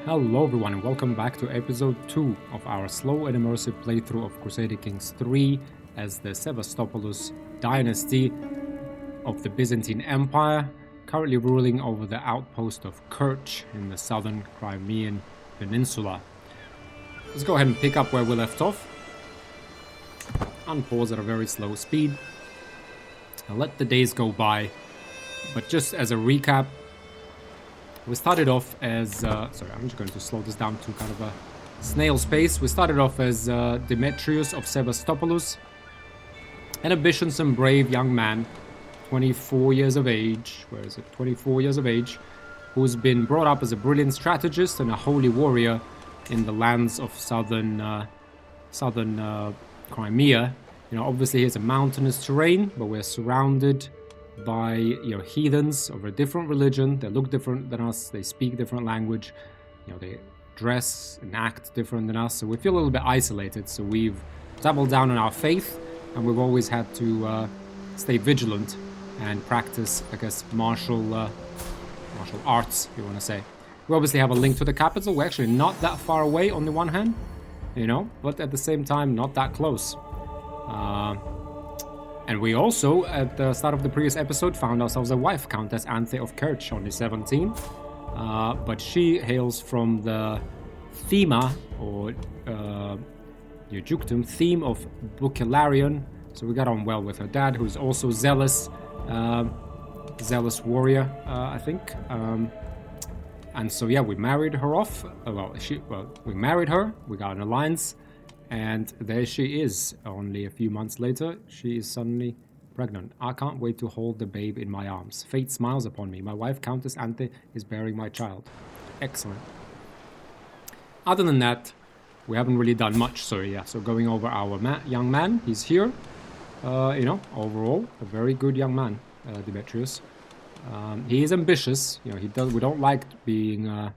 Hello everyone and welcome back to episode 2 of our slow and immersive playthrough of Crusader Kings 3 as the Sebastopoulos dynasty of the Byzantine Empire, currently ruling over the outpost of Kerch in the southern Crimean Peninsula. Let's go ahead and pick up where we left off. Unpause at a very slow speed. I'll let the days go by, but just as a recap, we started off as, sorry, I'm just going to slow this down to kind of a snail's pace. We started off as Demetrius of Sebastopoulos, an ambitious and brave young man, 24 years of age, 24 years of age, who's been brought up as a brilliant strategist and a holy warrior in the lands of southern Crimea. You know, obviously it's a mountainous terrain, but we're surrounded by heathens of a different religion. They look different than us, they speak different language, they dress and act different than us, so we feel a little bit isolated. So we've doubled down on our faith, and we've always had to stay vigilant and practice, I guess, martial arts, if you want to say. We obviously have a link to the capital. We're actually not that far away on the one hand, but at the same time not that close. And we also, at the start of the previous episode, found ourselves a wife, Countess Anthe of Kerch, only 17. But she hails from the Thema, or Eujuctum, theme of Bucellarion. So we got on well with her dad, who's also zealous warrior, I think. And so, yeah, we married her off. We married her, we got an alliance. And there she is. Only a few months later, she is suddenly pregnant. I can't wait to hold the babe in my arms. Fate smiles upon me. My wife, Countess Anthe, is bearing my child. Excellent. Other than that, we haven't really done much. So going over our young man. He's here. Overall, a very good young man, Demetrius. He is ambitious. We don't like being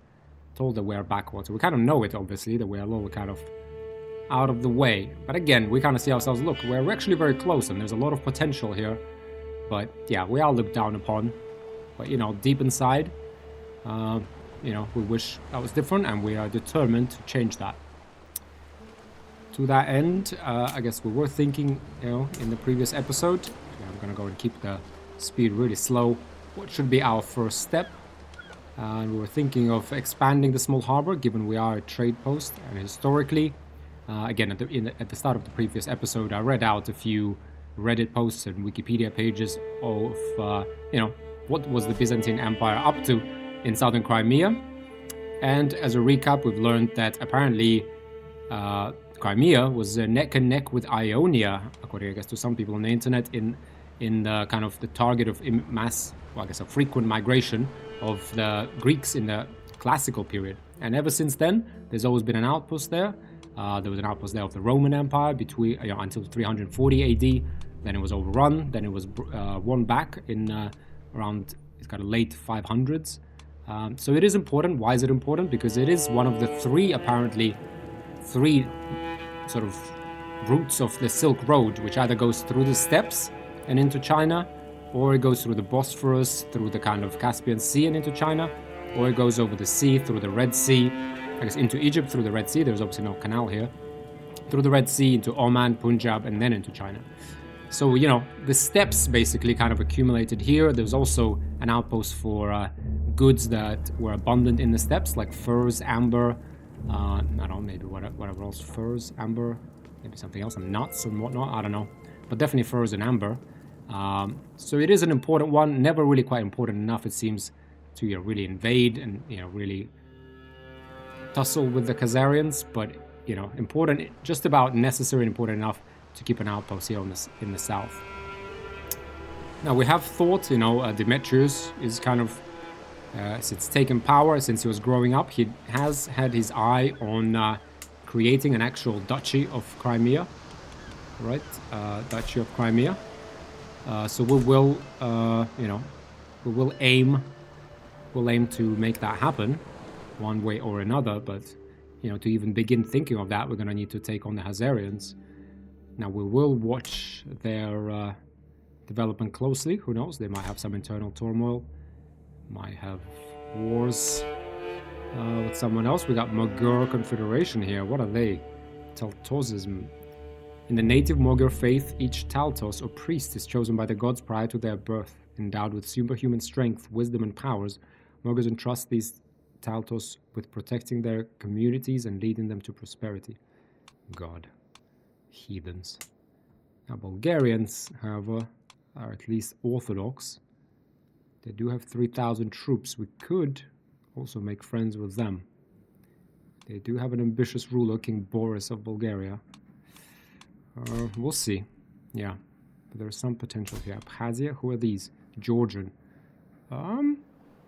told that we're backwards. We kind of know it, obviously, that we're a little kind of out of the way. But again, we kind of see ourselves, look, we're actually very close and there's a lot of potential here. But yeah, we are looked down upon. But deep inside, we wish that was different, and we are determined to change that. To that end, I guess we were thinking, in the previous episode, I'm gonna go and keep the speed really slow. What should be our first step? And we were thinking of expanding the small harbor, given we are a trade post, and historically, again, at the start of the previous episode, I read out a few Reddit posts and Wikipedia pages of, what was the Byzantine Empire up to in southern Crimea. And as a recap, we've learned that apparently Crimea was neck and neck with Ionia, according, I guess, to some people on the internet, in the kind of the target of a frequent migration of the Greeks in the classical period. And ever since then, there's always been an outpost there. There was an outpost there of the Roman Empire until 340 AD. Then it was overrun. Then it was won back in around late 500s. So it is important. Why is it important? Because it is one of the three sort of routes of the Silk Road, which either goes through the steppes and into China, or it goes through the Bosphorus, through the kind of Caspian Sea and into China, or it goes over the sea through the Red Sea, I guess into Egypt through the Red Sea. There's obviously no canal here. Through the Red Sea into Oman, Punjab, and then into China. So, the steppes basically kind of accumulated here. There's also an outpost for goods that were abundant in the steppes, like furs, amber, I don't know, maybe whatever else, furs, amber, maybe something else, and nuts and whatnot, I don't know. But definitely furs and amber. So it is an important one, never really quite important enough, it seems, to really invade and, really tussle with the Khazarians, but important, just about necessary and important enough to keep an outpost here in the south. Now we have thought, Demetrius is kind of, since taken power, since he was growing up, he has had his eye on creating an actual duchy of Crimea, right? Duchy of Crimea. So we will, we'll aim to make that happen, one way or another, but to even begin thinking of that, we're going to need to take on the Khazarians. Now we will watch their development closely. Who knows, they might have some internal turmoil, might have wars with got someone else. We got Magyar Confederation here. What are they? Taltosism. In the native Magyar faith, each Taltos or priest is chosen by the gods prior to their birth. Endowed with superhuman strength, wisdom, and powers, Magyars entrust these Taltos with protecting their communities and leading them to prosperity. God. Heathens. Now, Bulgarians, however, are at least Orthodox. They do have 3,000 troops. We could also make friends with them. They do have an ambitious ruler, King Boris of Bulgaria. We'll see. Yeah, but there's some potential here. Abkhazia, who are these? Georgian.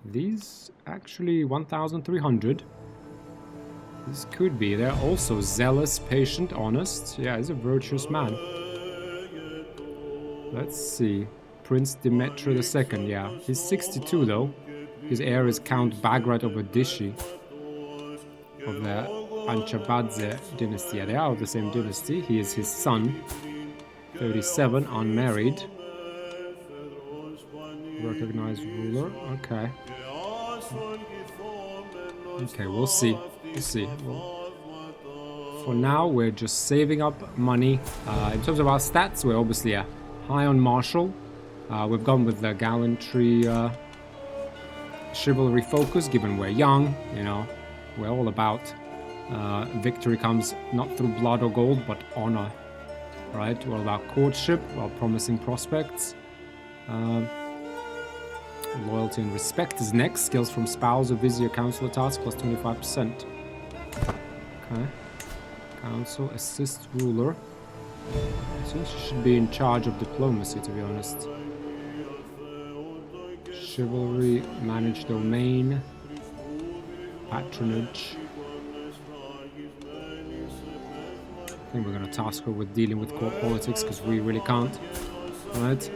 These actually 1,300. This could be. They're also zealous, patient, honest. Yeah, he's a virtuous man. Let's see. Prince Demetri II, yeah. He's 62 though. His heir is Count Bagrat of Odishi of the Anchabadze dynasty. Yeah, they are of the same dynasty. He is his son. 37, unmarried. Recognized ruler. Okay. Okay, we'll see. We'll see. For now, we're just saving up money. In terms of our stats, we're obviously high on martial. We've gone with the gallantry, chivalry focus, given we're young, you know. We're all about victory comes not through blood or gold, but honor, right? We're all about courtship, while promising prospects. Loyalty and respect is next. Skills from spouse or vizier counselor task plus 25%. Okay. Council, assist ruler. I think she should be in charge of diplomacy, to be honest. Chivalry, manage domain, patronage. I think we're going to task her with dealing with court politics because we really can't. Right?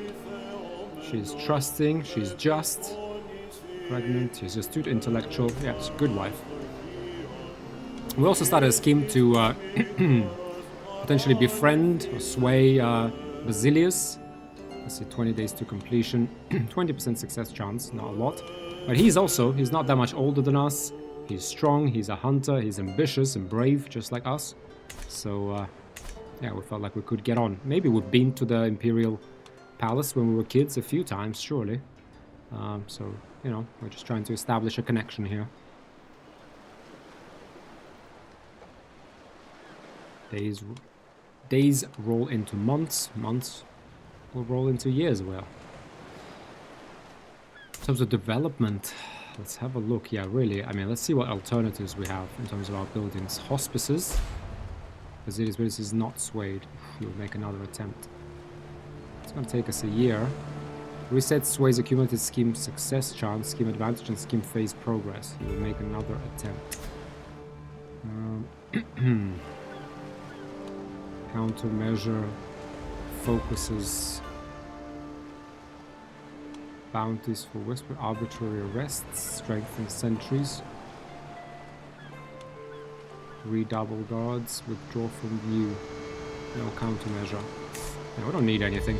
She's trusting, she's just, pregnant, she's astute, intellectual. Yeah, she's a good wife. We also started a scheme to potentially befriend or sway Basilius. Let's see, 20 days to completion, 20% success chance, not a lot. But he's not that much older than us. He's strong, he's a hunter, he's ambitious and brave, just like us. So, yeah, we felt like we could get on. Maybe we've been to the Imperial Palace when we were kids a few times, surely. So, you know, we're just trying to establish a connection here. Days roll into months. Months will roll into years, well. In terms of development, let's have a look. Yeah, really, I mean, let's see what alternatives we have in terms of our buildings. Hospices. Basilius is not swayed. We'll make another attempt. It's going to take us a year. Reset sways accumulated scheme success chance, scheme advantage, and scheme phase progress. We'll make another attempt. Countermeasure focuses bounties for whisper, arbitrary arrests, strengthen sentries, redouble guards, withdraw from view. No countermeasure. No, we don't need anything.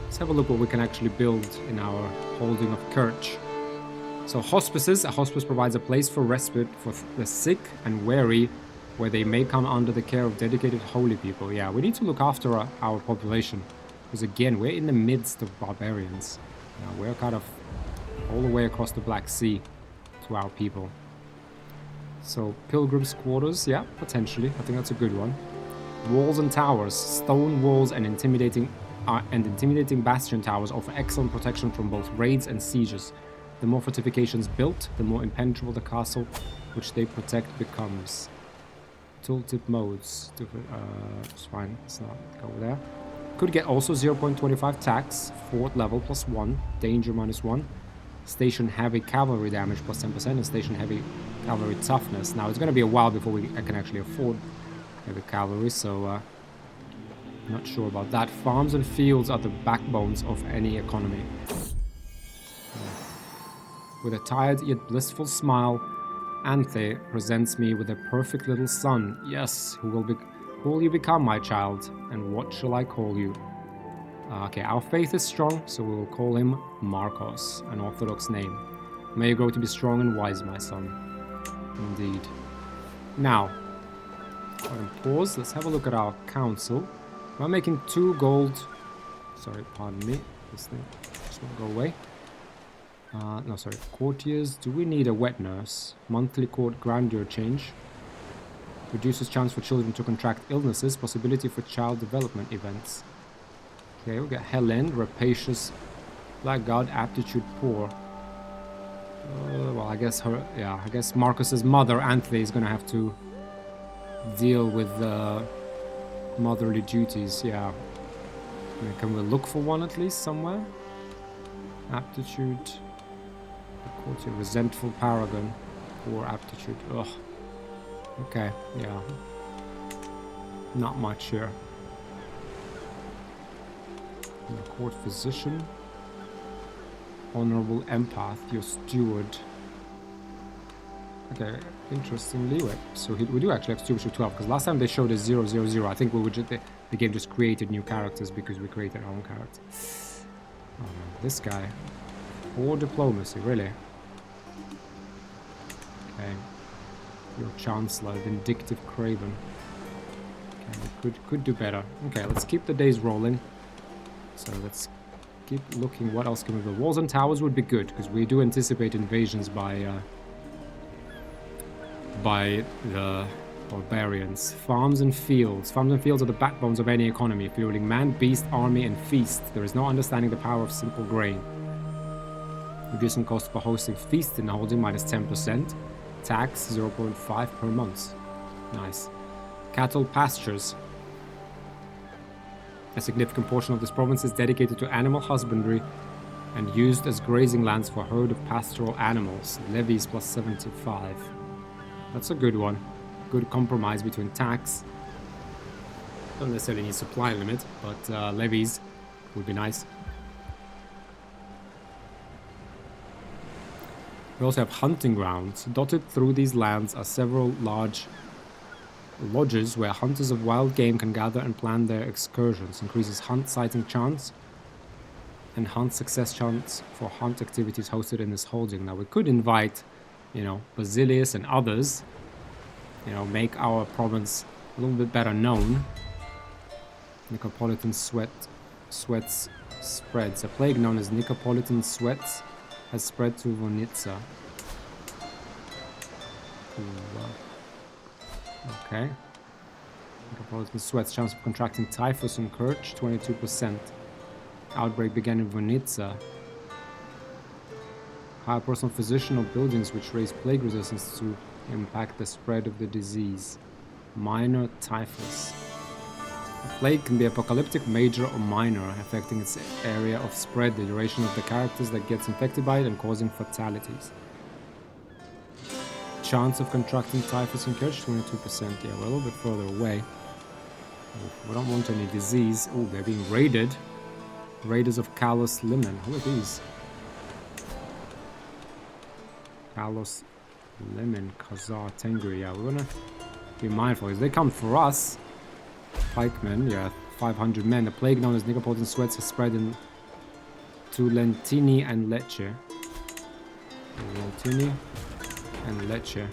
Let's have a look what we can actually build in our holding of Kerch. So hospices. A hospice provides a place for respite for the sick and weary, where they may come under the care of dedicated holy people. Yeah, we need to look after our population. Because again, we're in the midst of barbarians. We're kind of all the way across the Black Sea to our people. So, pilgrims' quarters, yeah, potentially. I think that's a good one. Walls and towers. Stone walls and intimidating bastion towers offer excellent protection from both raids and sieges. The more fortifications built, the more impenetrable the castle which they protect becomes. Tooltip modes. It's fine, let's not go there. Could get also 0.25 tax, fort level +1, danger -1, station heavy cavalry damage +10%, and station heavy cavalry toughness. Now it's going to be a while before I can actually afford heavy cavalry, so not sure about that. Farms and fields are the backbones of any economy. With a tired yet blissful smile, Anthe presents me with a perfect little son. Yes, who will you become, my child? And what shall I call you? Okay, our faith is strong, so we will call him Marcos, an Orthodox name. May you grow to be strong and wise, my son. Indeed. Now, go ahead and pause. Let's have a look at our council. We're making 2 gold. Sorry, pardon me. This thing just won't go away. No, sorry. Courtiers. Do we need a wet nurse? Monthly court grandeur change. Reduces chance for children to contract illnesses. Possibility for child development events. Okay, we got Helen, rapacious, blackguard, aptitude poor. Well, I guess I guess Marcus's mother, Anthony, is gonna have to deal with motherly duties. Yeah. I mean, can we look for one at least somewhere? Aptitude, courtier, resentful paragon, poor aptitude. Ugh. Okay, yeah. Not much here. The court physician. Honorable empath, your steward. Okay, interesting leeway. So we do actually have stewardship 12, because last time they showed us 0, 0, 0. I think we were just, the game just created new characters because we created our own character. Oh no, this guy. Or diplomacy, really. Okay. Your Chancellor, Vindictive Craven. Okay, we could do better. Okay, let's keep the days rolling. So let's keep looking. What else can we build? Walls and towers would be good, because we do anticipate invasions by the barbarians. Farms and fields. Farms and fields are the backbones of any economy, fueling man, beast, army, and feast. There is no understanding the power of simple grain. Reducing cost for hosting feast in the holding minus 10%. Tax 0.5 per month. Nice. Cattle pastures. A significant portion of this province is dedicated to animal husbandry and used as grazing lands for herd of pastoral animals. Levies plus 75. That's a good one. Good compromise between tax. Don't necessarily need supply limit, but levies would be nice. We also have hunting grounds. Dotted through these lands are several large lodges where hunters of wild game can gather and plan their excursions. Increases hunt sighting chance and hunt success chance for hunt activities hosted in this holding. Now we could invite, you know, Basilius and others, you know, make our province a little bit better known. Nicopolitan sweats spreads. A plague known as Nicopolitan sweats has spread to Vonitsa. Okay. Nicopolitan sweats. Chance of contracting typhus and Kerch, 22%. Outbreak began in Vonitsa. Hire personal physician or buildings which raise plague resistance to impact the spread of the disease. Minor typhus. A plague can be apocalyptic, major, or minor, affecting its area of spread, the duration of the characters that gets infected by it, and causing fatalities. Chance of contracting typhus and Kerch, 22%. Yeah, we're a little bit further away. We don't want any disease. Oh, they're being raided. Raiders of Kalos Limen. Who are these? Kalos Limen, Khazar, Tengri. Yeah, we're gonna be mindful. If they come for us, pikemen, yeah, 500 men. The plague known as Nicopolitan sweats has spread to Lentini and Lecce. Lentini and Lecce.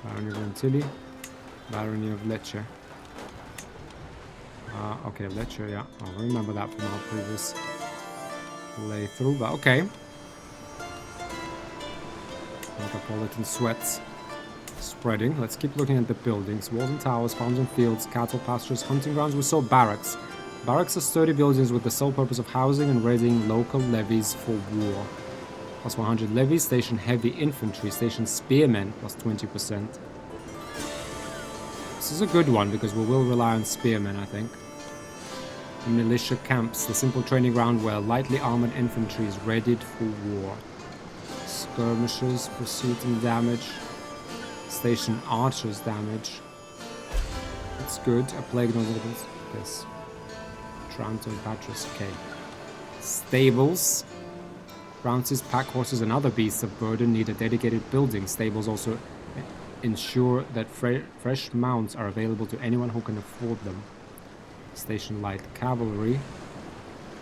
Barony of Lentili, Barony of Lecce. Okay, Lecce, yeah. I remember that from our previous playthrough, but okay. Nicopolitan sweats spreading. Let's keep looking at the buildings. Walls and towers, farms and fields, cattle pastures, hunting grounds. We saw barracks. Barracks are sturdy buildings with the sole purpose of housing and raising local levies for war. Plus 100 levies. Station heavy infantry. Station spearmen. Plus 20%. This is a good one because we will rely on spearmen, I think. Militia camps. The simple training ground where lightly armored infantry is readied for war. Skirmishers, pursuit and damage. Station archers damage. That's good. A plague knows this. Tranto and Patras. Okay. Stables. Rounces, pack horses, and other beasts of burden need a dedicated building. Stables also ensure that fresh mounts are available to anyone who can afford them. Station light cavalry.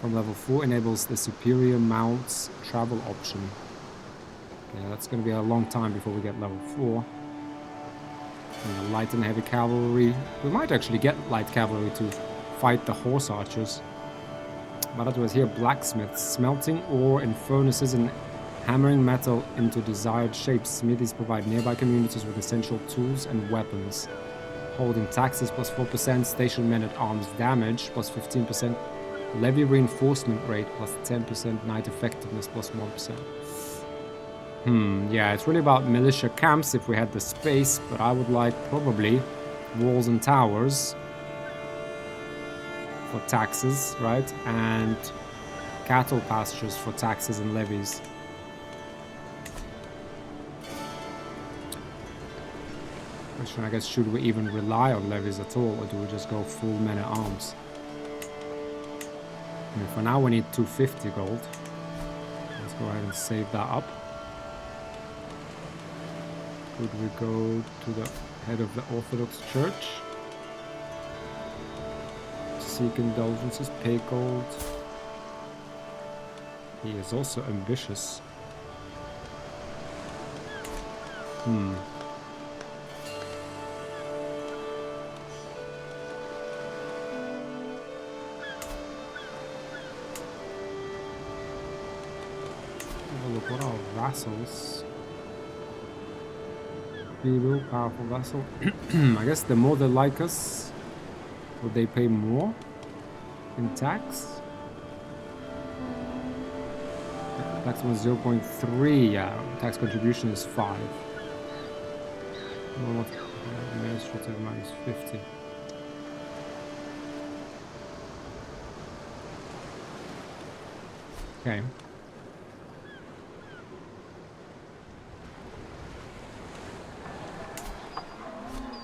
From level 4 enables the superior mounts travel option. Yeah, that's going to be a long time before we get level 4. And light and heavy cavalry. We might actually get light cavalry to fight the horse archers. But otherwise here, blacksmiths, smelting ore in furnaces and hammering metal into desired shapes. Smithies provide nearby communities with essential tools and weapons. Holding taxes plus 4%, station men-at-arms damage plus 15%, levy reinforcement rate plus 10%, knight effectiveness plus 1%. Yeah, it's really about militia camps if we had the space, but I would like probably walls and towers for taxes, right? And cattle pastures for taxes and levies. Question, I guess, should we even rely on levies at all, or do we just go full men-at-arms? I mean, for now we need 250 gold. Let's go ahead and save that up. Could we go to the head of the Orthodox Church? Seek indulgences, pay gold. He is also ambitious. Look, what are vassals? Feudal, powerful vassal. I guess the more they like us, would they pay more in tax? Tax was 0.3, yeah. Tax contribution is 5. Administrative minus 50. Okay.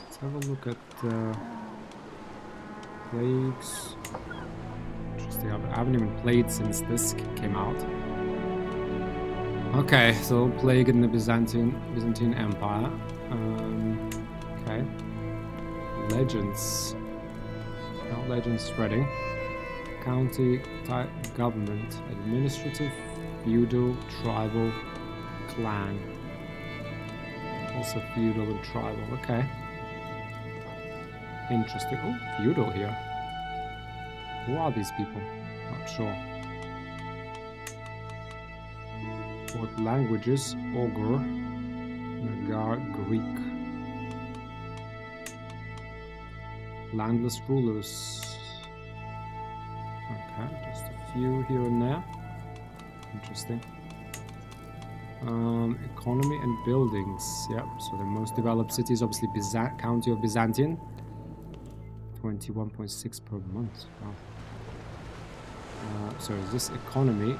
Let's have a look at plagues. Interesting, I haven't even played since this came out. Okay, so plague in the Byzantine Empire. Okay. Legends. Now legends spreading. County type government. Administrative, feudal, tribal, clan. Also feudal and tribal. Okay. Interesting. Oh, feudal here. Who are these people? Not sure. What languages? Ogre, Nagar, Greek. Landless rulers. Okay, just a few here and there. Interesting. Economy and buildings. Yep, so the most developed city is obviously County of Byzantium. 21.6 per month. Wow. So is this economy?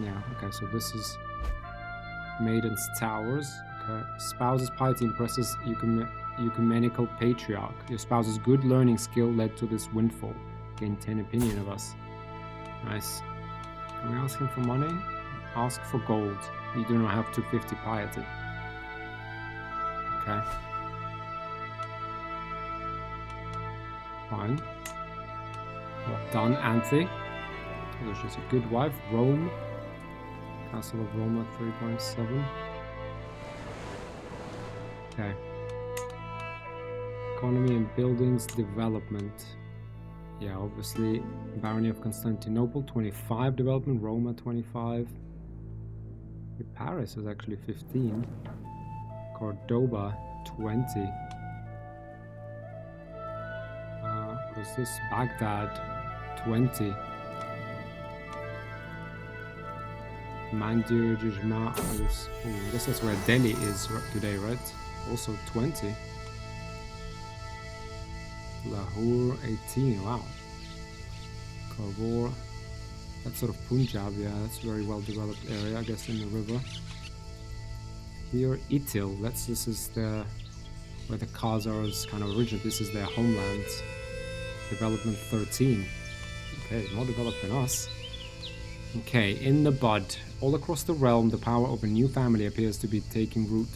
Yeah, okay, so this is Maiden's Towers. Okay. Spouse's piety impresses ecumenical patriarch. Your spouse's good learning skill led to this windfall. Gain 10 opinion of us. Nice. Can we ask him for money? Ask for gold. You do not have 250 piety. Okay. Fine. Well done, Anthe. She's a good wife. Rome. Castle of Roma 3.7. Okay. Economy and buildings development. Yeah, obviously. Barony of Constantinople 25 development. Roma 25. Paris is actually 15. Cordoba 20. What is this? Baghdad 20. Mandir Jujma. I guess that's where Delhi is today, right? Also 20. Lahore 18. Wow. Kabul. That's sort of Punjab, yeah, that's a very well developed area, I guess, in the river. Here, Itil, this is where the Khazars kind of originate. This is their homeland. Development 13. Okay, more developed than us. Okay, in the bud. All across the realm, the power of a new family appears to be taking root.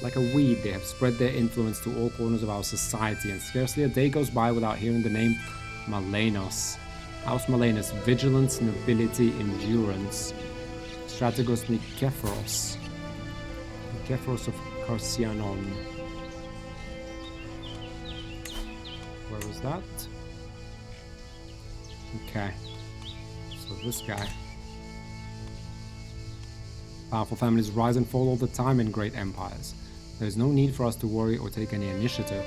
Like a weed, they have spread their influence to all corners of our society, and scarcely a day goes by without hearing the name Malenos. House Malenus, vigilance, nobility, endurance. Strategos Nikephoros. Nikephoros of Carcianon. Where was that? Okay. So this guy. Powerful families rise and fall all the time in great empires. There is no need for us to worry or take any initiative.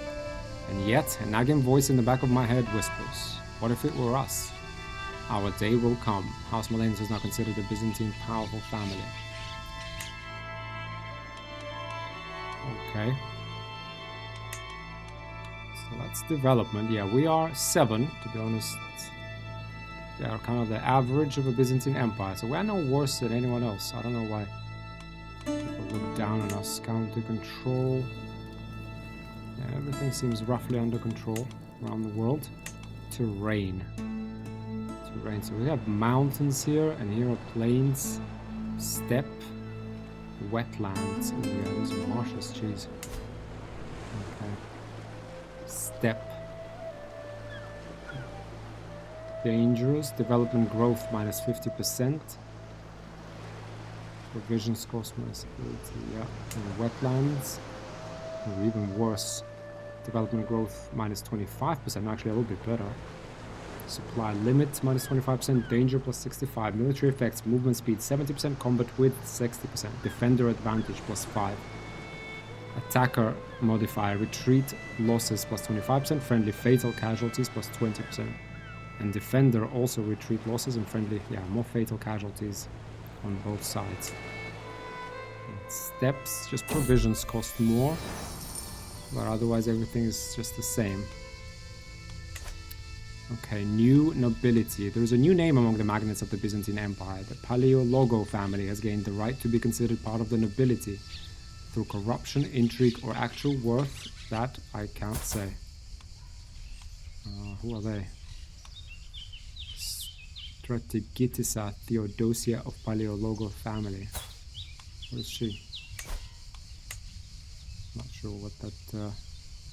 And yet, a nagging voice in the back of my head whispers, what if it were us? Our day will come. House Malenus is now considered a Byzantine powerful family. Okay. So that's development. Yeah, we are 7, to be honest. They are kind of the average of a Byzantine empire. So we're no worse than anyone else. I don't know why people look down on us. Counter control. Yeah, everything seems roughly under control around the world. Terrain. So we have mountains here, and here are plains, steppe, wetlands. Oh yeah, those are marshes, jeez. Okay. Steppe. Dangerous. Development growth minus 50%. Provisions cost minus 30, yeah. And wetlands. Or even worse. Development growth minus 25%, actually a little bit better. Supply limit minus 25%, danger plus 65, military effects, movement speed 70%, combat width 60%, defender advantage plus 5. Attacker modifier, retreat losses plus 25%, friendly fatal casualties plus 20%. And defender also retreat losses and friendly, yeah, more fatal casualties on both sides. And steps, just provisions cost more, but otherwise everything is just the same. Okay, new nobility. There is a new name among the magnates of the Byzantine Empire. The Paleologo family has gained the right to be considered part of the nobility through corruption, intrigue, or actual worth. That I can't say. Who are they? Strategitissa Theodosia of Paleologo family. What is she? Not sure what that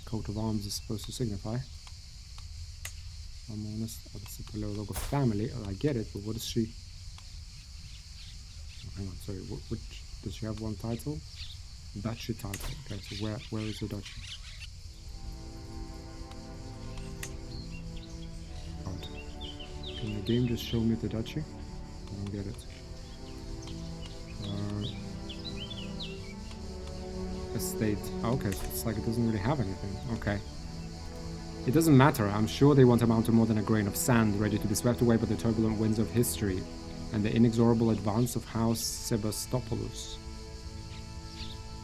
coat of arms is supposed to signify. I'm honest, oh, it's a Paleologo family. Oh, I get it, but what is she? Oh, hang on, sorry. Which does she have one title? Duchy title. Okay, so where is the duchy? God. Can the game just show me the duchy? I don't get it. Estate. Oh, okay, so it's like it doesn't really have anything. Okay. It doesn't matter, I'm sure they won't amount to more than a grain of sand ready to be swept away by the turbulent winds of history and the inexorable advance of House Sebastopoulos.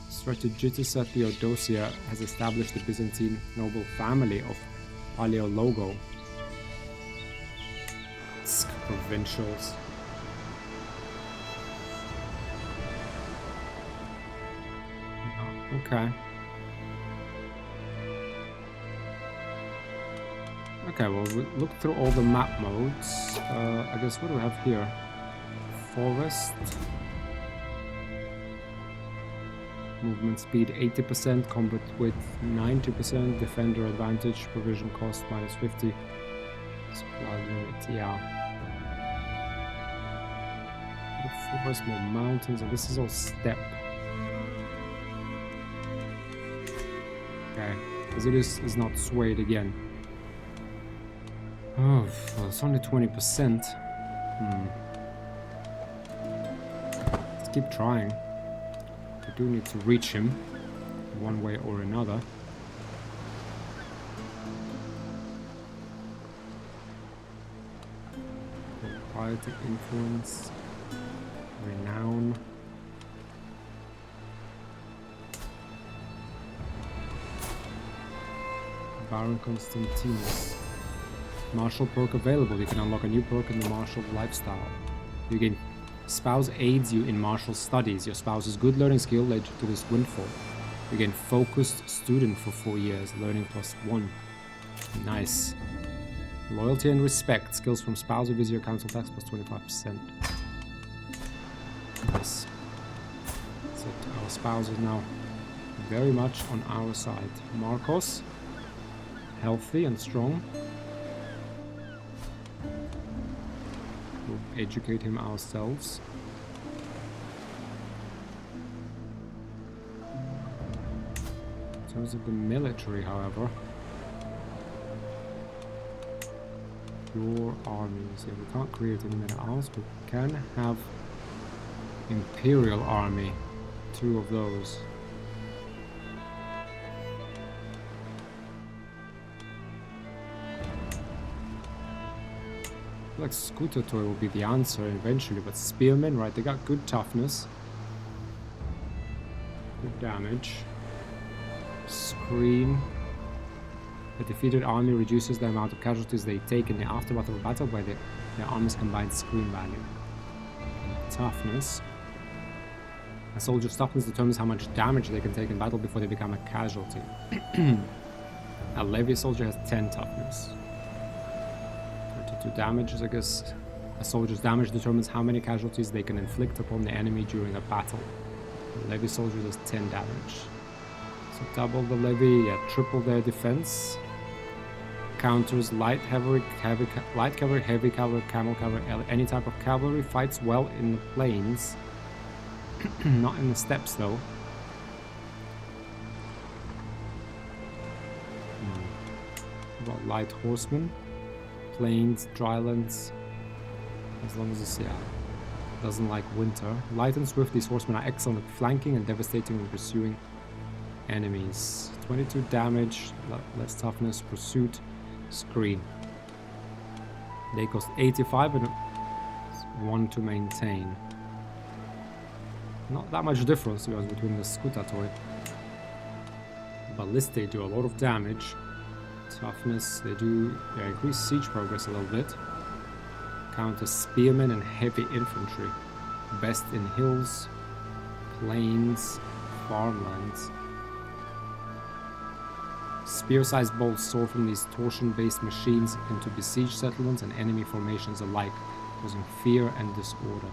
Strategitissa Theodosia has established the Byzantine noble family of Paleologo. Provincials. Okay. Okay, well, we look through all the map modes. I guess, what do we have here? Forest. Movement speed 80%, combat width 90%, defender advantage, provision cost minus 50. Supply limit, yeah. The forest, more mountains, and this is all steppe. Okay, because it is not swayed again. Oh, well, it's only 20%. Let's keep trying. We do need to reach him one way or another. Piety, influence, renown. Baron Constantinus. Martial perk available. You can unlock a new perk in the martial lifestyle. You gain spouse aids you in martial studies. Your spouse's good learning skill led to this windfall. You gain focused student for 4 years, learning +1. Nice. Loyalty and respect. Skills from spouse or vizier council tax +25%. Nice. So our spouse is now very much on our side. Marcos. Healthy and strong. We'll educate him ourselves. In terms of the military, however, your armies. Yeah, we can't create any many arms, but we can have Imperial Army. 2 of those. I feel like Scooter Toy will be the answer eventually, but Spearmen, right, they got good toughness. Good damage. Screen. The defeated army reduces the amount of casualties they take in the aftermath of a battle by their army's combined screen value. And toughness. A soldier's toughness determines how much damage they can take in battle before they become a casualty. A levy soldier has 10 toughness. 32 damage, I guess. A soldier's damage determines how many casualties they can inflict upon the enemy during a battle. A levy soldier does 10 damage. So double the levy, triple their defense. Counters light cavalry, heavy cavalry, camel cavalry, any type of cavalry. Fights well in the plains. Not in the steppes though. What about light horsemen? Plains, drylands. As long as it's, doesn't like winter. Light and swift, these horsemen are excellent at flanking and devastating when pursuing enemies. 22 damage, less toughness, pursuit, screen. They cost 85 and 1 to maintain. Not that much difference, to be honest, between the Scooter Toy. Ballistic do a lot of damage. Toughness, they do increase siege progress a little bit. Counter spearmen and heavy infantry. Best in hills, plains, farmlands. Spear-sized bolts soar from these torsion-based machines into besieged settlements and enemy formations alike, causing fear and disorder.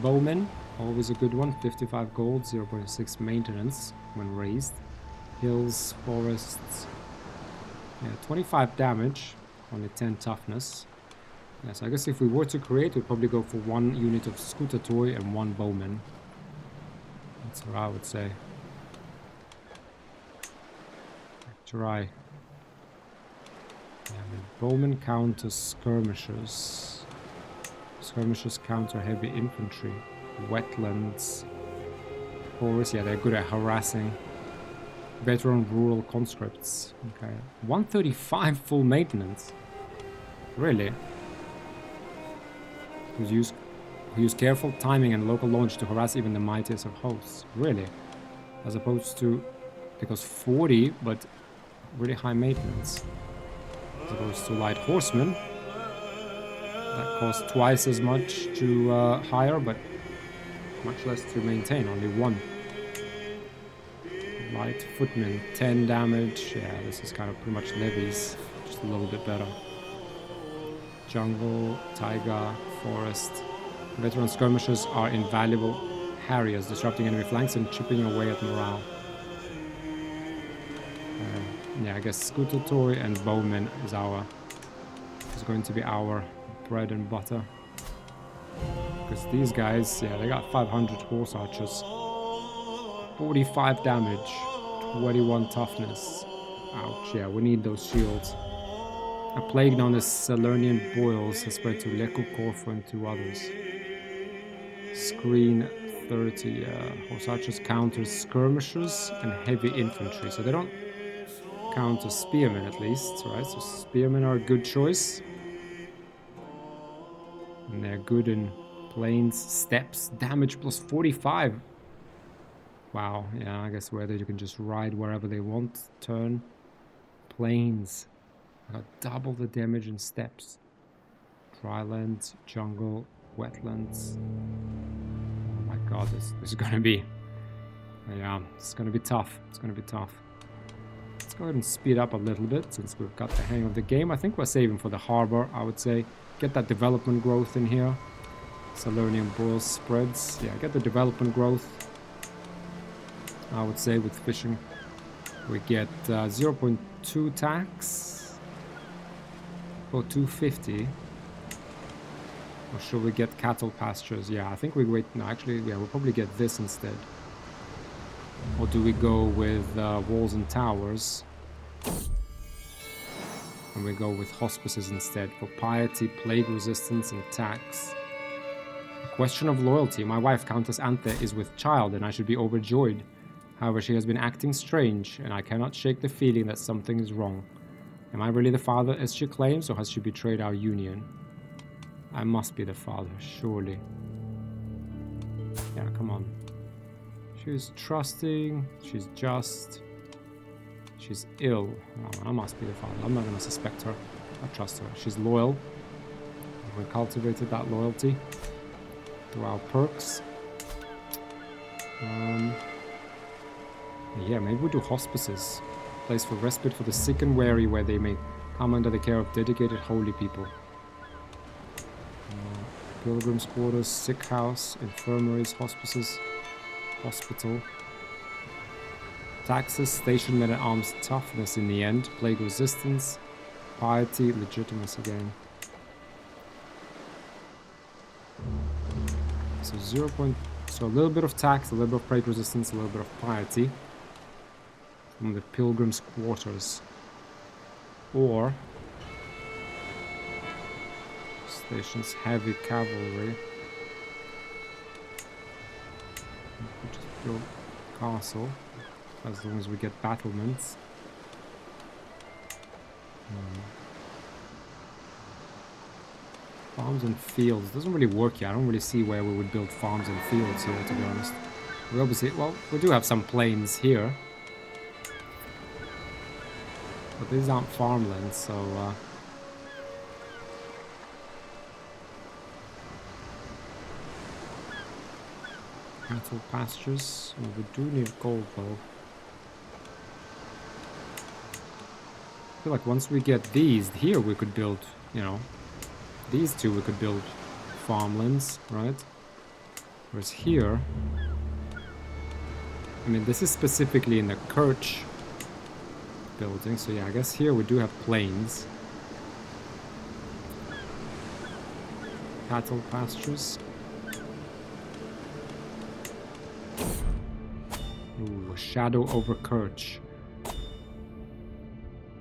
Bowmen, always a good one. 55 gold, 0.6 maintenance when raised. Hills, forests. 25 damage, only 10 toughness. So I guess if we were to create, we'd probably go for 1 unit of Scooter Toy and 1 bowman. That's what I would say. Try. Bowmen counter skirmishers. Skirmishers counter heavy infantry. Wetlands. Forest, they're good at harassing. Veteran rural conscripts. Okay. 135 full maintenance. Really? Who use careful timing and local launch to harass even the mightiest of hosts. Really? As opposed to, because 40, but really high maintenance. As opposed to light horsemen. That costs twice as much to hire, but much less to maintain, only 1. Light footmen, 10 damage. This is kind of pretty much levies, just a little bit better. Jungle, taiga, forest. Veteran skirmishers are invaluable harriers, disrupting enemy flanks and chipping away at morale. I guess Scooter Toy and Bowman is going to be our bread and butter. Because these guys, they got 500 horse archers. 45 damage, 21 toughness. Ouch, we need those shields. A plague known as Salernian boils has spread to Leku, Corfu, and 2 others. Screen 30. Horse archers counter skirmishers and heavy infantry, so they don't counter spearmen at least, right? So spearmen are a good choice. And they're good in plains, steppes. Damage plus 45. Wow, I guess whether you can just ride wherever they want. Turn. Plains. Double the damage in steppes. Drylands, jungle, wetlands. Oh my god, this is gonna be... it's gonna be tough. It's gonna be tough. Let's go ahead and speed up a little bit since we've got the hang of the game. I think we're saving for the harbor, I would say. Get that development growth in here. Salernian boil spreads. Get the development growth. I would say with fishing. We get 0.2 tax. Or 250. Or should we get cattle pastures? I think we wait. No, actually, we'll probably get this instead. Or do we go with walls and towers? And we go with hospices instead for piety, plague resistance, and tax. A question of loyalty. My wife, Countess Anthe, is with child, and I should be overjoyed. However, she has been acting strange, and I cannot shake the feeling that something is wrong. Am I really the father as she claims, or has she betrayed our union? I must be the father, surely. Yeah, come on. She's trusting, she's just, she's ill. No, I must be the father. I'm not going to suspect her. I trust her. She's loyal. We cultivated that loyalty through our perks. Yeah, maybe we do hospices. Place for respite for the sick and weary, where they may come under the care of dedicated holy people. Pilgrims' quarters, sick house, infirmaries, hospices, hospital. Taxes, station men-at-arms, toughness in the end, plague resistance, piety, legitimacy again. So so a little bit of tax, a little bit of plague resistance, a little bit of piety from the pilgrims' quarters. Or stations, heavy cavalry. We just build castle as long as we get battlements. Farms and fields doesn't really work here. I don't really see where we would build farms and fields here, to be honest. We obviously, well, we do have some plains here, but these aren't farmlands, so cattle pastures. Oh, we do need gold though. I feel like once we get these here, we could build, you know, these two we could build farmlands, right? Whereas here, I mean, this is specifically in the Kirch building, so yeah, I guess here we do have plains. Cattle pastures. Ooh, a shadow over Kirch.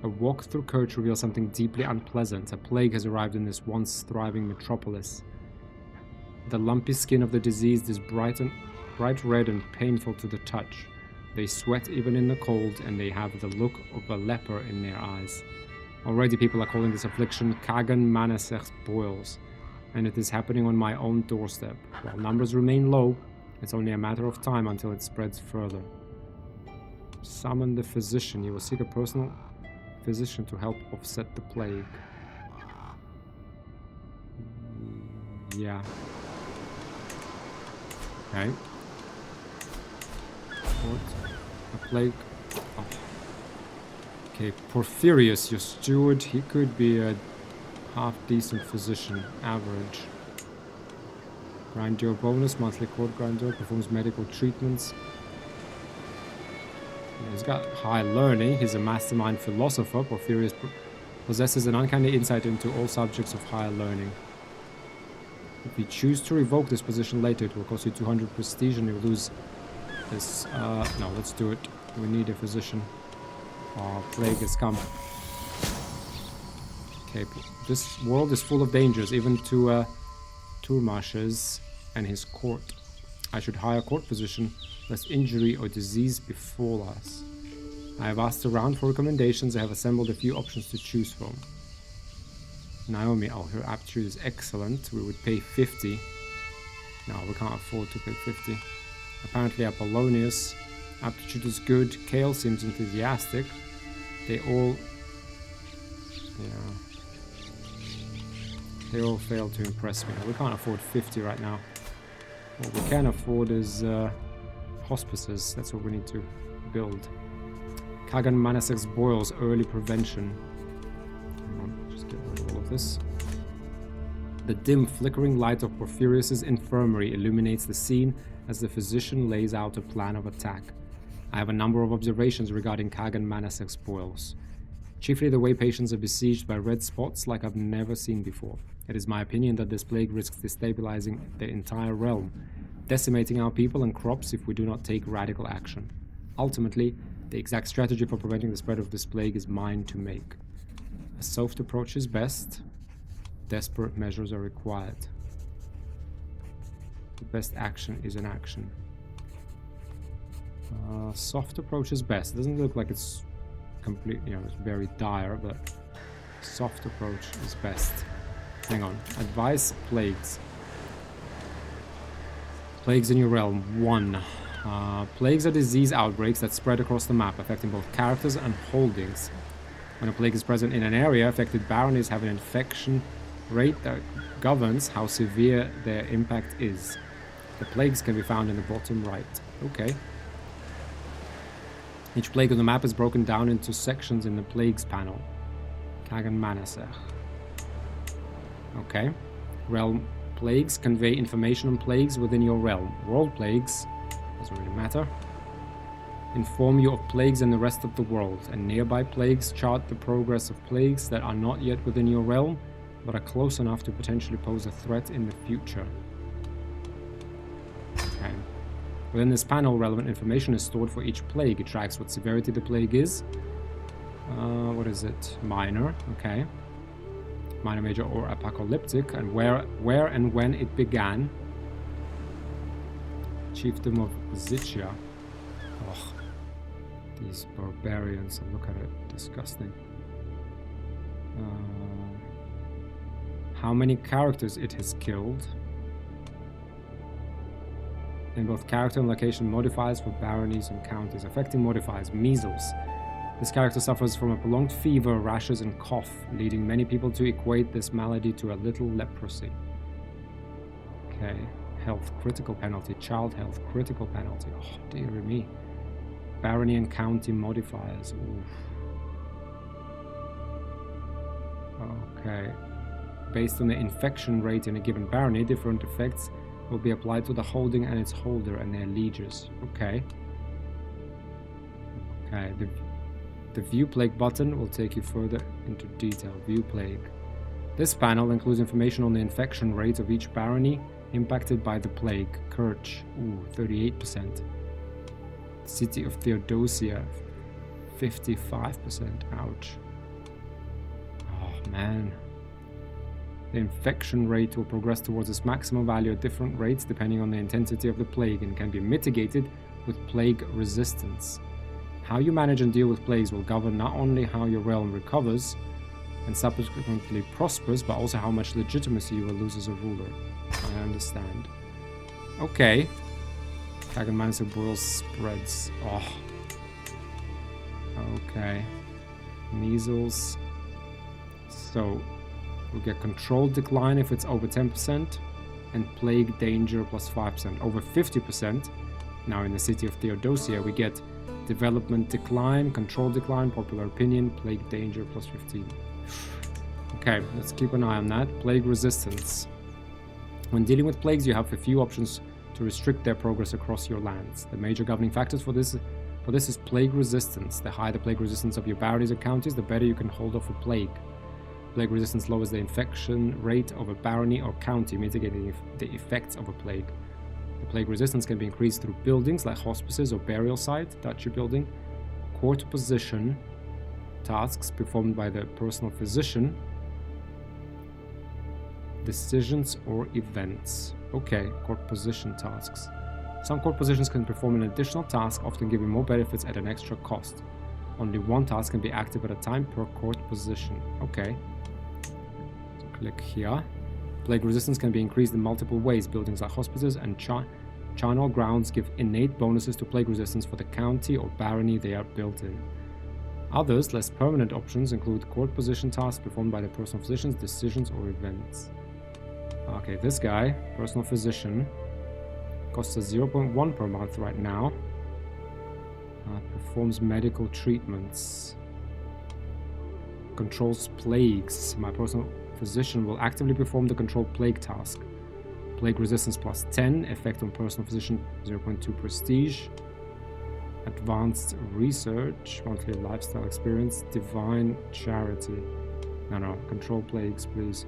A walk through Kirch reveals something deeply unpleasant. A plague has arrived in this once thriving metropolis. The lumpy skin of the diseased is bright red and painful to the touch. They sweat even in the cold, and they have the look of a leper in their eyes. Already people are calling this affliction Kagan Manasech's boils, and it is happening on my own doorstep. While numbers remain low, it's only a matter of time until it spreads further. Summon the physician. You will seek a personal physician to help offset the plague. Yeah. Okay. What? A plague. Oh. Okay, Porphyrius, your steward. He could be a half-decent physician. Average. Grandeur bonus. Monthly court grandeur. Performs medical treatments. He's got high learning. He's a mastermind philosopher. Porphyrius possesses an uncanny insight into all subjects of higher learning. If you choose to revoke this position later, it will cost you 200 prestige and you'll lose this. No, let's do it. We need a physician. Oh, plague has come. Okay, this world is full of dangers, even to Turmash's and his court. I should hire a court physician, lest injury or disease befall us. I have asked around for recommendations. I have assembled a few options to choose from. Naomi, oh, her aptitude is excellent. We would pay 50. No, we can't afford to pay 50. Apparently Apollonius, aptitude is good. Kale seems enthusiastic. They all... yeah. They all fail to impress me. We can't afford 50 right now. What we can afford is hospices. That's what we need to build. Kagan Manasek's boils, early prevention. Just get rid of all of this. The dim, flickering light of Porphyrius' infirmary illuminates the scene as the physician lays out a plan of attack. I have a number of observations regarding Kagan Manasek's boils. Chiefly the way patients are besieged by red spots like I've never seen before. It is my opinion that this plague risks destabilizing the entire realm, decimating our people and crops if we do not take radical action. Ultimately, the exact strategy for preventing the spread of this plague is mine to make. A soft approach is best. Desperate measures are required. The best action is an action. Soft approach is best. It doesn't look like it's completely, it's very dire, but soft approach is best. Hang on. Advice: plagues. Plagues in your realm. 1. Plagues are disease outbreaks that spread across the map, affecting both characters and holdings. When a plague is present in an area, affected baronies have an infection rate that governs how severe their impact is. The plagues can be found in the bottom right. Okay. Each plague on the map is broken down into sections in the plagues panel. Kagan Manasech. Okay. Realm plagues convey information on plagues within your realm. World plagues, doesn't really matter, inform you of plagues in the rest of the world, and nearby plagues chart the progress of plagues that are not yet within your realm, but are close enough to potentially pose a threat in the future. Okay. Within this panel, relevant information is stored for each plague. It tracks what severity the plague is. What is it? Minor. Okay. Minor, major, or apocalyptic, and where and when it began. Chiefdom of Zichia. Oh, these barbarians, look at it, disgusting. How many characters it has killed. In both character and location modifiers for baronies and counties. Affecting modifiers: measles. This character suffers from a prolonged fever, rashes, and cough, leading many people to equate this malady to a little leprosy. Okay. Health critical penalty. Child health critical penalty. Oh, dear me. Barony and county modifiers. Oof. Okay. Based on the infection rate in a given barony, different effects will be applied to the holding and its holder and their lieges. Okay. Okay. The View Plague button will take you further into detail. View Plague. This panel includes information on the infection rate of each barony impacted by the plague. Kirch, 38%. City of Theodosia, 55%. Ouch. Oh, man. The infection rate will progress towards its maximum value at different rates depending on the intensity of the plague, and can be mitigated with plague resistance. How you manage and deal with plagues will govern not only how your realm recovers and subsequently prospers, but also how much legitimacy you will lose as a ruler. I understand. Okay. Kagan Manasech boils spreads. Oh. Okay. Measles. So, we'll get controlled decline if it's over 10%, and plague danger plus 5%. Over 50%, now in the city of Theodosia, we get development decline, control decline, popular opinion, plague danger plus 15. Okay, let's keep an eye on that. Plague resistance. When dealing with plagues, you have a few options to restrict their progress across your lands. The major governing factors for this is plague resistance. The higher the plague resistance of your baronies or counties, the better you can hold off a plague. Plague resistance lowers the infection rate of a barony or county, mitigating the effects of a plague. The plague resistance can be increased through buildings like hospices or burial site, duchy building, court position, tasks performed by the personal physician, decisions or events. Okay, court position tasks. Some court positions can perform an additional task, often giving more benefits at an extra cost. Only one task can be active at a time per court position. Okay. So click here. Plague resistance can be increased in multiple ways. Buildings like hospices and charnel grounds give innate bonuses to plague resistance for the county or barony they are built in. Others, less permanent options, include court position tasks performed by the personal physicians, decisions, or events. Okay, this guy, personal physician, costs us 0.1 per month right now. Performs medical treatments. Controls plagues. My personal physician will actively perform the controlled plague task. Plague resistance plus 10. Effect on personal physician 0.2 prestige. Advanced research. Monthly lifestyle experience. Divine charity. No. Control plagues, please.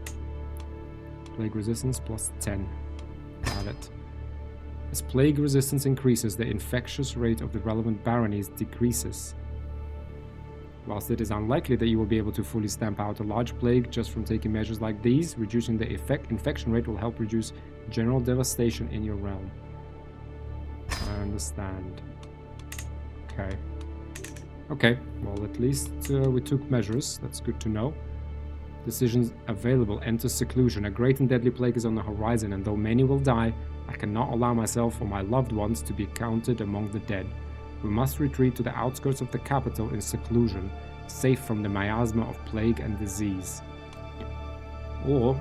Plague resistance plus 10. Got it. As plague resistance increases, the infectious rate of the relevant baronies decreases. Whilst it is unlikely that you will be able to fully stamp out a large plague just from taking measures like these, reducing the infection rate will help reduce general devastation in your realm. I understand. Okay. Okay, well, at least we took measures. That's good to know. Decisions available. Enter seclusion. A great and deadly plague is on the horizon, and though many will die, I cannot allow myself or my loved ones to be counted among the dead. We must retreat to the outskirts of the capital in seclusion, safe from the miasma of plague and disease. Or,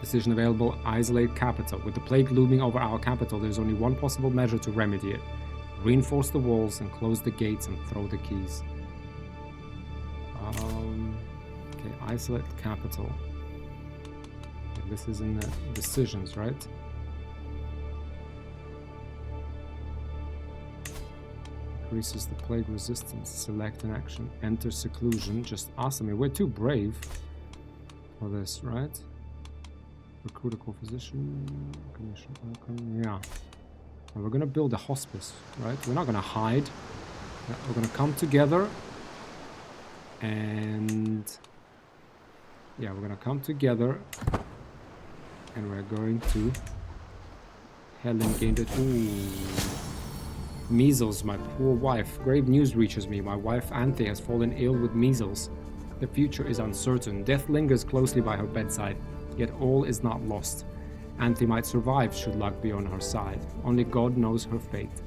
decision available, isolate capital. With the plague looming over our capital, there is only one possible measure to remedy it. Reinforce the walls and close the gates and throw the keys. Okay, isolate capital. Okay, this is in the decisions, right? Increases the plague resistance. Select an action. Enter seclusion. Just ask me. We're too brave for this, right? Recruit a co-physician. Commission. Yeah. And we're gonna build a hospice, right? We're not gonna hide. We're gonna come together. And yeah, we're gonna come together. And we're going to Helen gained it. Ooh. Measles, my poor wife. Grave news reaches me. My wife, Anthe, has fallen ill with measles. The future is uncertain. Death lingers closely by her bedside, yet all is not lost. Anthe might survive should luck be on her side. Only God knows her fate.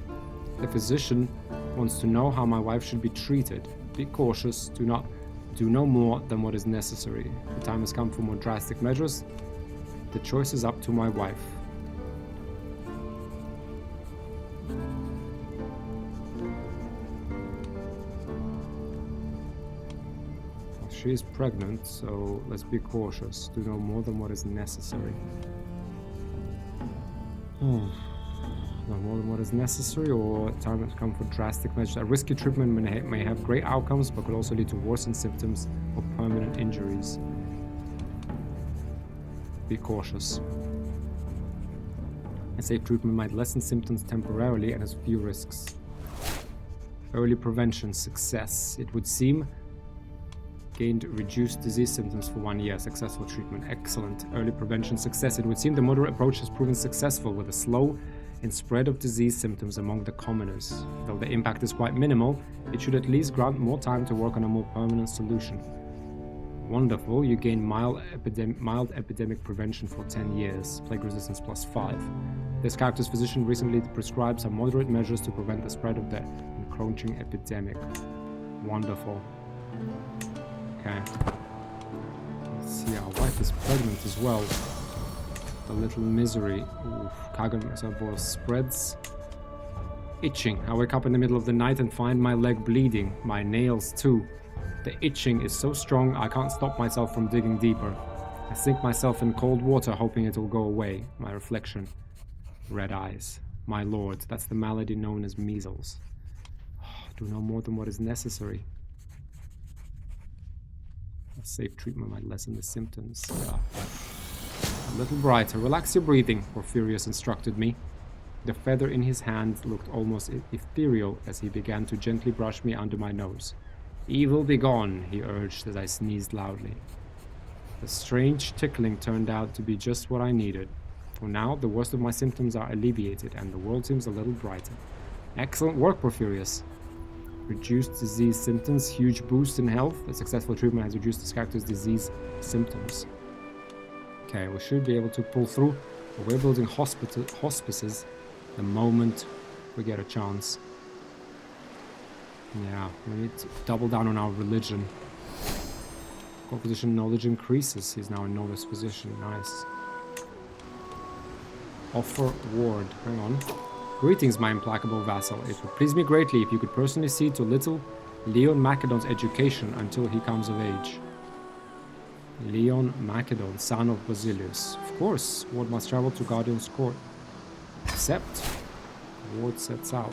The physician wants to know how my wife should be treated. Be cautious. Do no more than what is necessary. The time has come for more drastic measures. The choice is up to my wife. She is pregnant, so let's be cautious. Do no more than what is necessary. No more than what is necessary, or time has come for drastic measures. A risky treatment may have great outcomes, but could also lead to worsened symptoms or permanent injuries. Be cautious. A safe treatment might lessen symptoms temporarily and has few risks. Early prevention success. It would seem gained reduced disease symptoms for 1 year. Successful treatment. Excellent. Early prevention success. It would seem the moderate approach has proven successful with a slow in spread of disease symptoms among the commoners. Though the impact is quite minimal, it should at least grant more time to work on a more permanent solution. Wonderful. You gain mild epidemic prevention for 10 years. Plague resistance +5. This character's physician recently prescribed some moderate measures to prevent the spread of the encroaching epidemic. Wonderful. Okay. Let's see, our wife is pregnant as well. The little misery. Oof. Sebastopoulos spreads. Itching. I wake up in the middle of the night and find my leg bleeding. My nails too. The itching is so strong I can't stop myself from digging deeper. I sink myself in cold water hoping it will go away. My reflection. Red eyes. My lord, that's the malady known as measles. Do no more than what is necessary. A safe treatment might lessen the symptoms. Yeah. A little brighter. Relax your breathing, Porphyrius instructed me. The feather in his hand looked almost ethereal as he began to gently brush me under my nose. Evil be gone, he urged as I sneezed loudly. The strange tickling turned out to be just what I needed. For now, the worst of my symptoms are alleviated and the world seems a little brighter. Excellent work, Porphyrius. Reduced disease symptoms, huge boost in health. A successful treatment has reduced this character's disease symptoms. Okay, we should be able to pull through. But we're building hospices the moment we get a chance. Yeah, we need to double down on our religion. Co-physician knowledge increases. He's now in novice physician. Nice. Offer ward. Hang on. Greetings, my implacable vassal. It would please me greatly if you could personally see to little Leon Macedon's education until he comes of age. Leon Macedon, son of Basilius. Of course, Ward must travel to Guardian's court. Except, Ward sets out.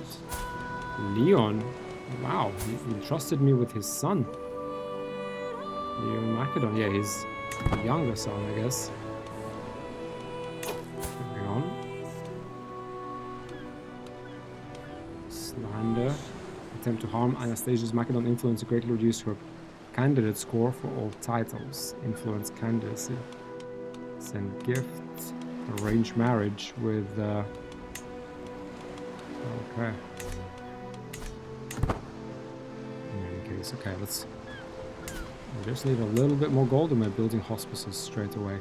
Leon? Wow, he entrusted me with his son. Leon Macedon, yeah, he's the younger son, I guess. Hang on. Slander. Attempt to harm Anastasia's Macedon influence to greatly reduce her candidate score for all titles. Influence candidacy. Send gift. Arrange marriage with... okay. In any case, okay, let's... We just need a little bit more gold and we're building hospices straight away.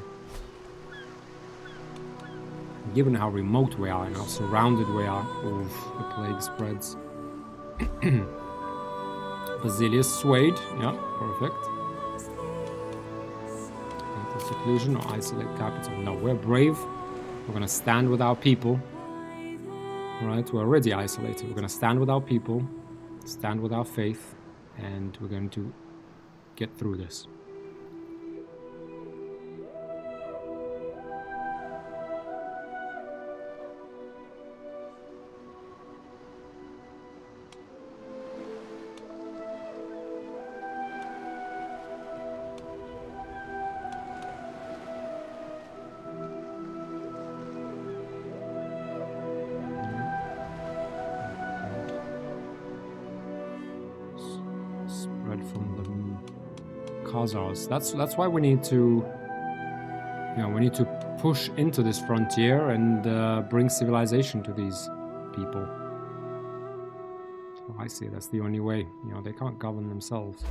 Given how remote we are and how surrounded we are, the plague spreads. Basilius swayed, yeah, perfect. Enter seclusion or isolate capital. No, we're brave. We're gonna stand with our people. Right, we're already isolated. We're gonna stand with our people, stand with our faith, and we're going to get through this. That's why we need to, you know, we need to push into this frontier and bring civilization to these people. Oh, I see. That's the only way. You know, they can't govern themselves.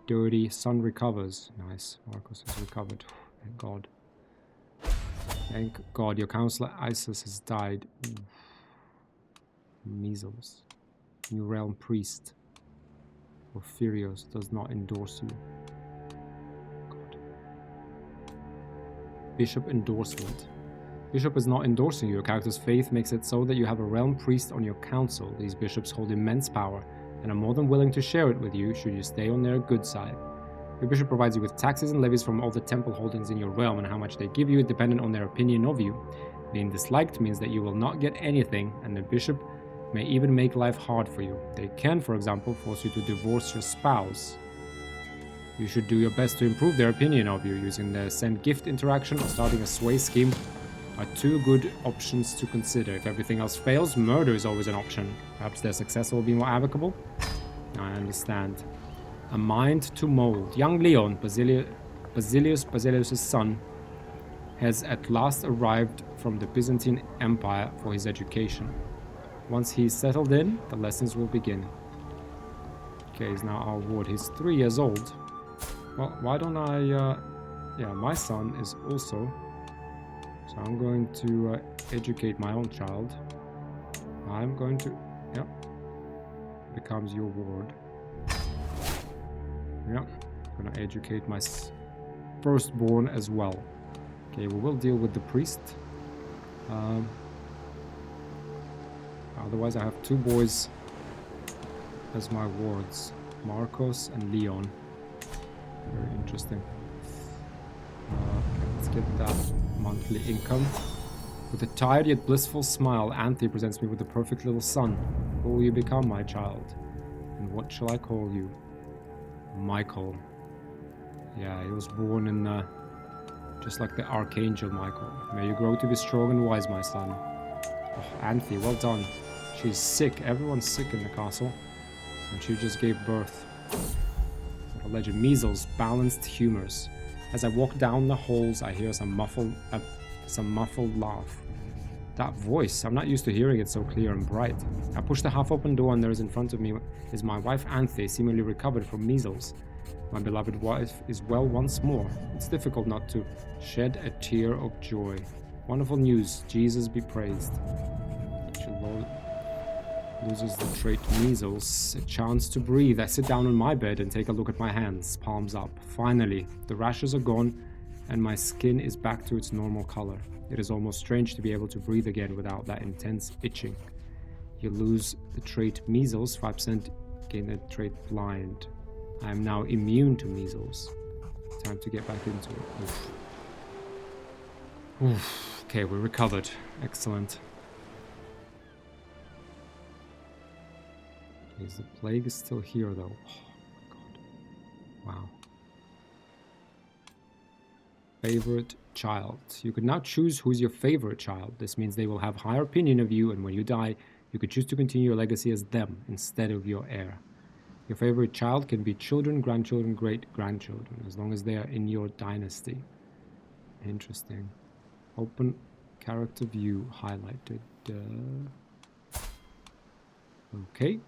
Dirty. Sun recovers. Nice. Marcos has recovered. Thank God. Thank God. Your counselor Isis has died. Ooh. Measles. New realm priest. Porphyrios does not endorse you. God. Bishop endorsement. Bishop is not endorsing you. Your character's faith makes it so that you have a realm priest on your council. These bishops hold immense power and are more than willing to share it with you should you stay on their good side. Your bishop provides you with taxes and levies from all the temple holdings in your realm, and how much they give you is dependent on their opinion of you. Being disliked means that you will not get anything, and the bishop may even make life hard for you. They can, for example, force you to divorce your spouse. You should do your best to improve their opinion of you. Using the send gift interaction or starting a sway scheme are two good options to consider. If everything else fails, murder is always an option. Perhaps their successor will be more amicable? I understand. A mind to mold. Young Leon, Basilius' son, has at last arrived from the Byzantine Empire for his education. Once he's settled in, the lessons will begin. Okay, he's now our ward. He's 3 years old. Well, why don't I... yeah, my son is also... So I'm going to educate my own child. I'm going to... Yep. Becomes your ward. Yep. I'm going to educate my firstborn as well. Okay, we will deal with the priest. Otherwise, I have 2 boys as my wards. Marcos and Leon. Very interesting. Okay, let's get that monthly income. With a tired yet blissful smile, Anthe presents me with the perfect little son. Who will you become, my child? And what shall I call you? Michael. Yeah, he was born in... just like the Archangel Michael. May you grow to be strong and wise, my son. Oh, Anthe, well done. She's sick. Everyone's sick in the castle. And she just gave birth. What a legend. Measles, balanced humors. As I walk down the halls, I hear some muffled laugh. That voice, I'm not used to hearing it so clear and bright. I push the half-open door and there is in front of me is my wife Anthe, seemingly recovered from measles. My beloved wife is well once more. It's difficult not to shed a tear of joy. Wonderful news. Jesus be praised. She loses the trait measles. A chance to breathe. I sit down on my bed and take a look at my hands, palms up. Finally, the rashes are gone and my skin is back to its normal color. It is almost strange to be able to breathe again without that intense itching. You lose the trait measles, 5% gain the trait blind. I am now immune to measles. Time to get back into it. Oof. Oof. Okay, we're recovered. Excellent. Okay, the plague is still here though. Oh my god. Wow. Favorite child. You can now choose who's your favorite child. This means they will have higher opinion of you, and when you die, You could choose to continue your legacy as them instead of your heir. Your favorite child can be children, grandchildren, great-grandchildren, as long as they are in your dynasty. Interesting. Open character view highlighted. Okay.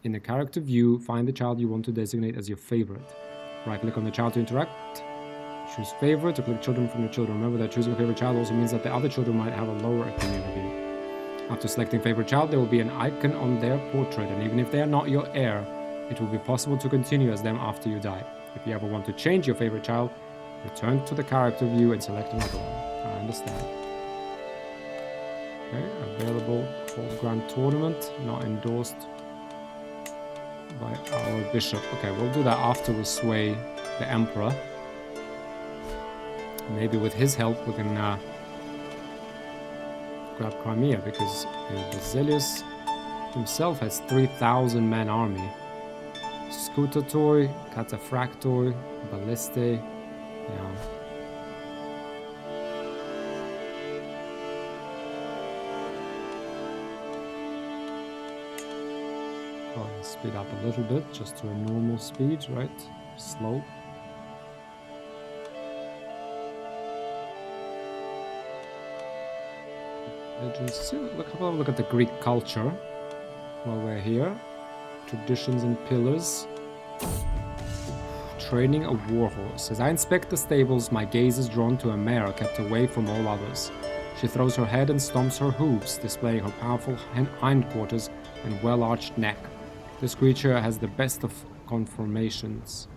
In the character view, find the child you want to designate as your favorite. Right-click on the child to interact. Choose favorite or click children from your children. Remember that choosing a favorite child also means that the other children might have a lower opinion of you. After selecting favorite child, there will be an icon on their portrait, and even if they are not your heir, it will be possible to continue as them after you die. If you ever want to change your favorite child, return to the character view and select another one. I understand. Okay, available Cold Grand Tournament, not endorsed by our bishop. Okay, we'll do that after we sway the emperor. Maybe with his help we can grab Crimea, because Basilius himself has 3,000 man army. Scutatoi, Cataphractoi, Ballistae, yeah. Oh, speed up a little bit, just to a normal speed, right? Slow. Legends. Have a look at the Greek culture while we're here. Traditions and pillars. Training a warhorse. As I inspect the stables, my gaze is drawn to a mare kept away from all others. She throws her head and stomps her hooves, displaying her powerful hindquarters and well-arched neck. This creature has the best of conformations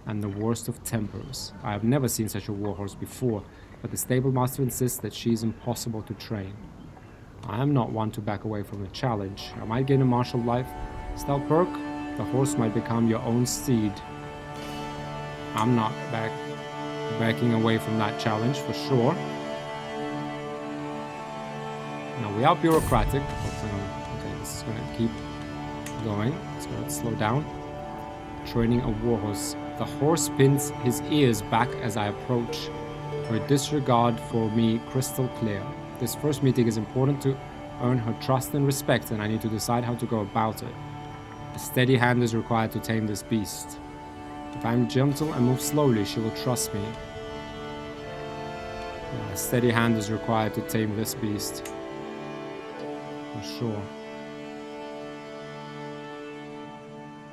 and the worst of tempers. I have never seen such a warhorse before, but the stable master insists that she is impossible to train. I am not one to back away from a challenge. I might gain a martial life style perk. The horse might become your own steed. I'm not backing away from that challenge for sure. Now we are bureaucratic. Okay, this is gonna keep going. So let's slow down. Training a warhorse. The horse pins his ears back as I approach. Her disregard for me crystal clear. This first meeting is important to earn her trust and respect, and I need to decide how to go about it. A steady hand is required to tame this beast. If I am gentle and move slowly, she will trust me. A steady hand is required to tame this beast. For sure.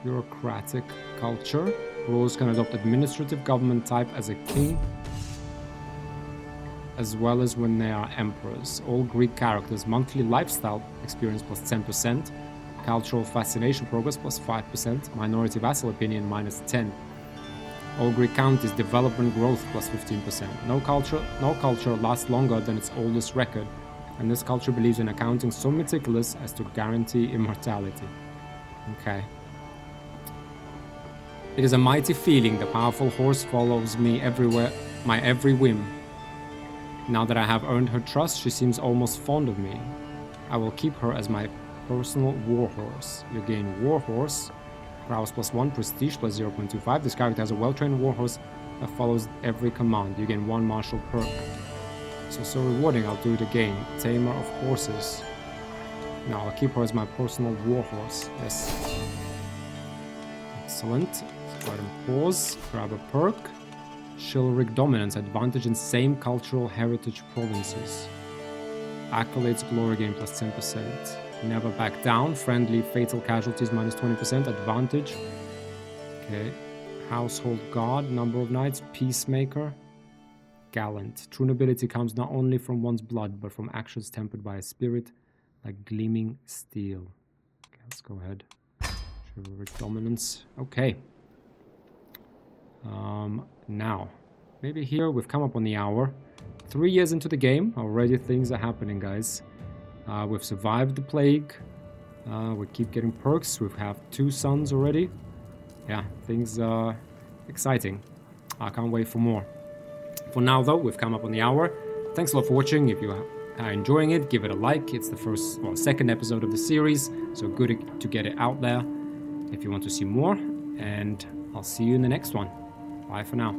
Bureaucratic culture. Rulers can adopt administrative government type as a king, as well as when they are emperors. All Greek characters, monthly lifestyle experience plus 10%, cultural fascination progress plus 5%, minority vassal opinion minus 10. All Greek counties, development growth plus 15%. No culture lasts longer than its oldest record, and this culture believes in accounting so meticulous as to guarantee immortality. Okay. It is a mighty feeling. The powerful horse follows me everywhere, my every whim. Now that I have earned her trust, she seems almost fond of me. I will keep her as my personal warhorse. You gain warhorse, prowess plus 1, prestige plus 0.25. This character has a well-trained warhorse that follows every command. You gain 1 martial perk. So rewarding. I'll do it again. Tamer of horses. Now I'll keep her as my personal warhorse. Yes. Excellent. Go ahead and pause. Grab a perk. Chivalric dominance, advantage in same cultural heritage provinces. Accolades, glory gain plus 10%. Never back down. Friendly, fatal casualties minus 20%. Advantage. Okay. Household guard, number of knights. Peacemaker. Gallant. True nobility comes not only from one's blood, but from actions tempered by a spirit like gleaming steel. Okay, let's go ahead. Chivalric dominance. Okay. Now, maybe here we've come up on the hour. 3 years into the game, already things are happening, guys. We've survived the plague. We keep getting perks. We have 2 sons already. Yeah, things are exciting. I can't wait for more. For now, though, we've come up on the hour. Thanks a lot for watching. If you are enjoying it, give it a like. It's the second episode of the series, so good to get it out there. If you want to see more, and I'll see you in the next one. Bye for now.